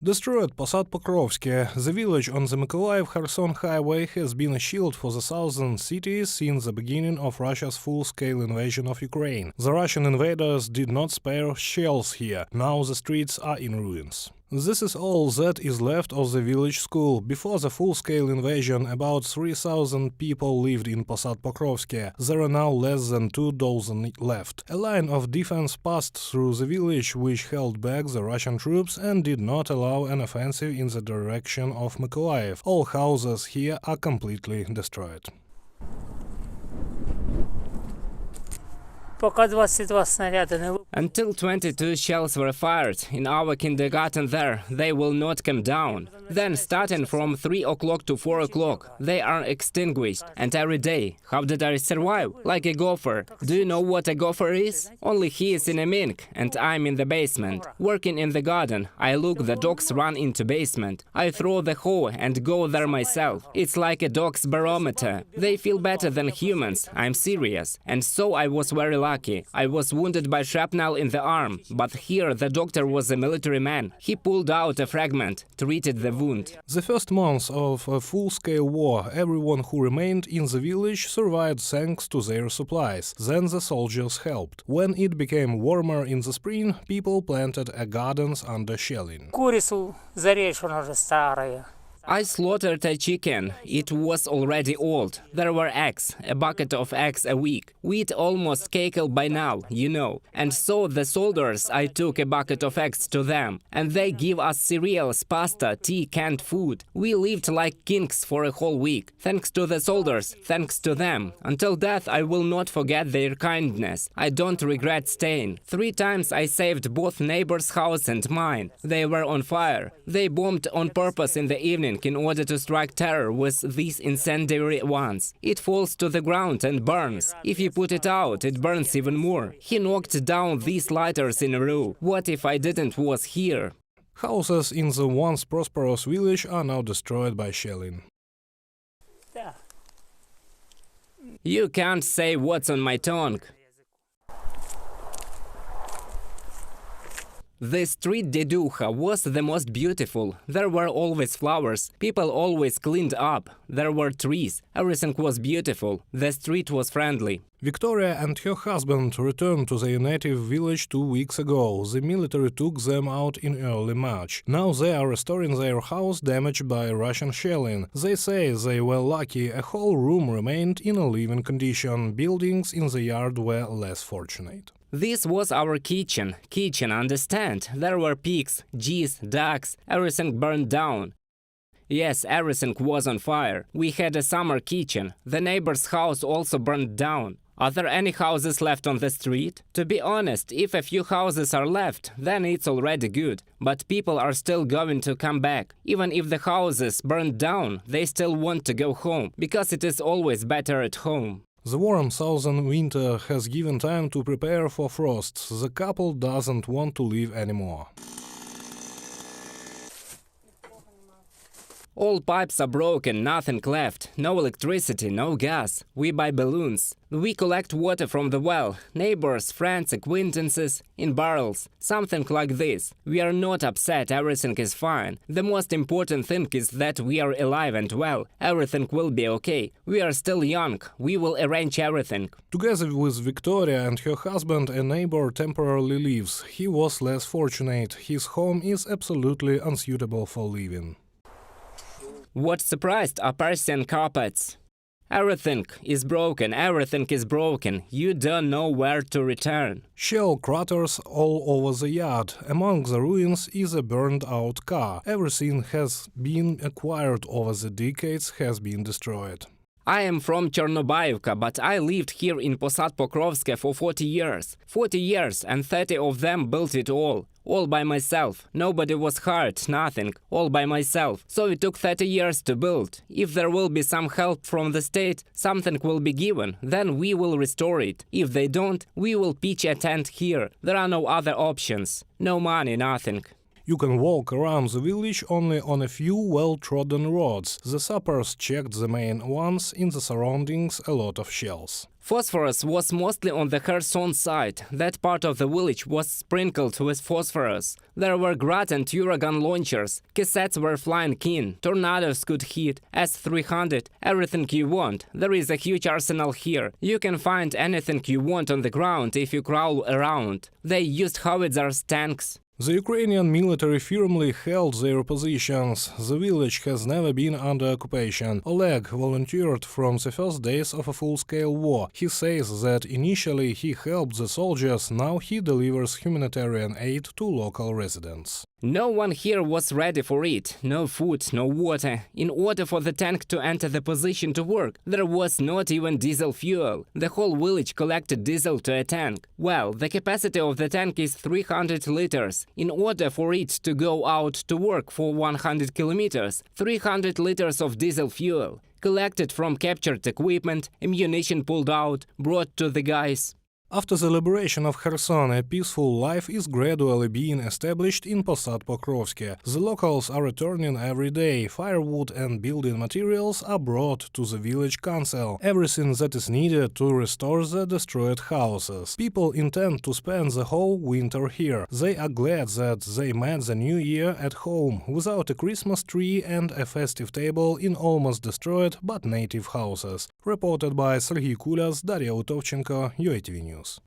Destroyed Posad-Pokrovske, the village on the Mykolaiv-Kherson highway has been a shield for the southern cities since the beginning of Russia's full-scale invasion of Ukraine. The Russian invaders did not spare shells here. Now the streets are in ruins. This is all that is left of the village school. Before the full-scale invasion, about 3,000 people lived in Posad-Pokrovske. There are now less than 2,000 left. A line of defense passed through the village, which held back the Russian troops and did not allow an offensive in the direction of Mykolaiv. All houses here are completely destroyed. Until 22 shells were fired in our kindergarten there, they will not come down. Then, starting from 3 o'clock to 4 o'clock, they are extinguished. And every day, how did I survive? Like a gopher. Do you know what a gopher is? Only he is in a mink, and I'm in the basement. Working in the garden, I look the dogs run into basement. I throw the hoe and go there myself. It's like a dog's barometer. They feel better than humans, I'm serious. And so I was very lucky. I was wounded by shrapnel in the arm, but here the doctor was a military man. He pulled out a fragment, treated the wound. The first months of a full-scale war, everyone who remained in the village survived thanks to their supplies. Then the soldiers helped. When it became warmer in the spring, people planted gardens under shelling. I slaughtered a chicken. It was already old. There were eggs, a bucket of eggs a week. We eat almost cackle by now, you know. And so the soldiers, I took a bucket of eggs to them. And they give us cereals, pasta, tea, canned food. We lived like kings for a whole week. Thanks to the soldiers, thanks to them. Until death I will not forget their kindness. I don't regret staying. 3 times I saved both neighbors' house and mine. They were on fire. They bombed on purpose in the evening in order to strike terror with these incendiary ones. It falls to the ground and burns. If you put it out, it burns even more. He knocked down these lighters in a row. What if I didn't was here? Houses in the once prosperous village are now destroyed by shelling. You can't say what's on my tongue. The street Deduha was the most beautiful. There were always flowers. People always cleaned up. There were trees. Everything was beautiful. The street was friendly. Victoria and her husband returned to their native village 2 weeks ago. The military took them out in early March. Now they are restoring their house damaged by Russian shelling. They say they were lucky. A whole room remained in a living condition. Buildings in the yard were less fortunate. This was our kitchen. Understand? There were pigs, geese, ducks. Everything burned down. Yes, everything was on fire. We had a summer kitchen. The neighbor's house also burned down. Are there any houses left on the street? To be honest, if a few houses are left, then it's already good. But people are still going to come back. Even if the houses burned down, they still want to go home, because it is always better at home. The warm southern winter has given time to prepare for frosts. The couple doesn't want to leave anymore. All pipes are broken, nothing left. No electricity, no gas. We buy balloons. We collect water from the well. Neighbors, friends, acquaintances, in barrels. Something like this. We are not upset, everything is fine. The most important thing is that we are alive and well. Everything will be okay. We are still young. We will arrange everything. Together with Victoria and her husband, a neighbor temporarily lives. He was less fortunate. His home is absolutely unsuitable for living. What surprised are Persian carpets. Everything is broken, you don't know where to return. Shell craters all over the yard. Among the ruins is a burned-out car. Everything has been acquired over the decades has been destroyed. I am from Chronological, but I lived here in Posad-Pokrovske for 40 years. 40 years, and 30 of them built it all by myself. Nobody was hired, nothing, all by myself. So it took 30 years to build. If there will be some help from the state, something will be given, then we will restore it. If they don't, we will pitch a tent here. There are no other options. No money, nothing. You can walk around the village only on a few well-trodden roads. The sappers checked the main ones, in the surroundings a lot of shells. Phosphorus was mostly on the Kherson side. That part of the village was sprinkled with phosphorus. There were Grad and Uragan launchers. Cassettes were flying keen. Tornadoes could hit. S-300. Everything you want. There is a huge arsenal here. You can find anything you want on the ground if you crawl around. They used howitzers, tanks. The Ukrainian military firmly held their positions. The village has never been under occupation. Oleg volunteered from the first days of a full-scale war. He says that initially he helped the soldiers, now he delivers humanitarian aid to local residents. No one here was ready for it. No food, no water. In order for the tank to enter the position to work, there was not even diesel fuel. The whole village collected diesel to a tank. Well, the capacity of the tank is 300 liters. In order for it to go out to work for 100 kilometers, 300 liters of diesel fuel. Collected from captured equipment, ammunition pulled out, brought to the guys. After the liberation of Kherson, a peaceful life is gradually being established in Posad-Pokrovske. The locals are returning every day. Firewood and building materials are brought to the village council. Everything that is needed to restore the destroyed houses. People intend to spend the whole winter here. They are glad that they met the new year at home, without a Christmas tree and a festive table in almost destroyed but native houses. Reported by Serhiy Kulas, Daria Utovchenko, UATV News.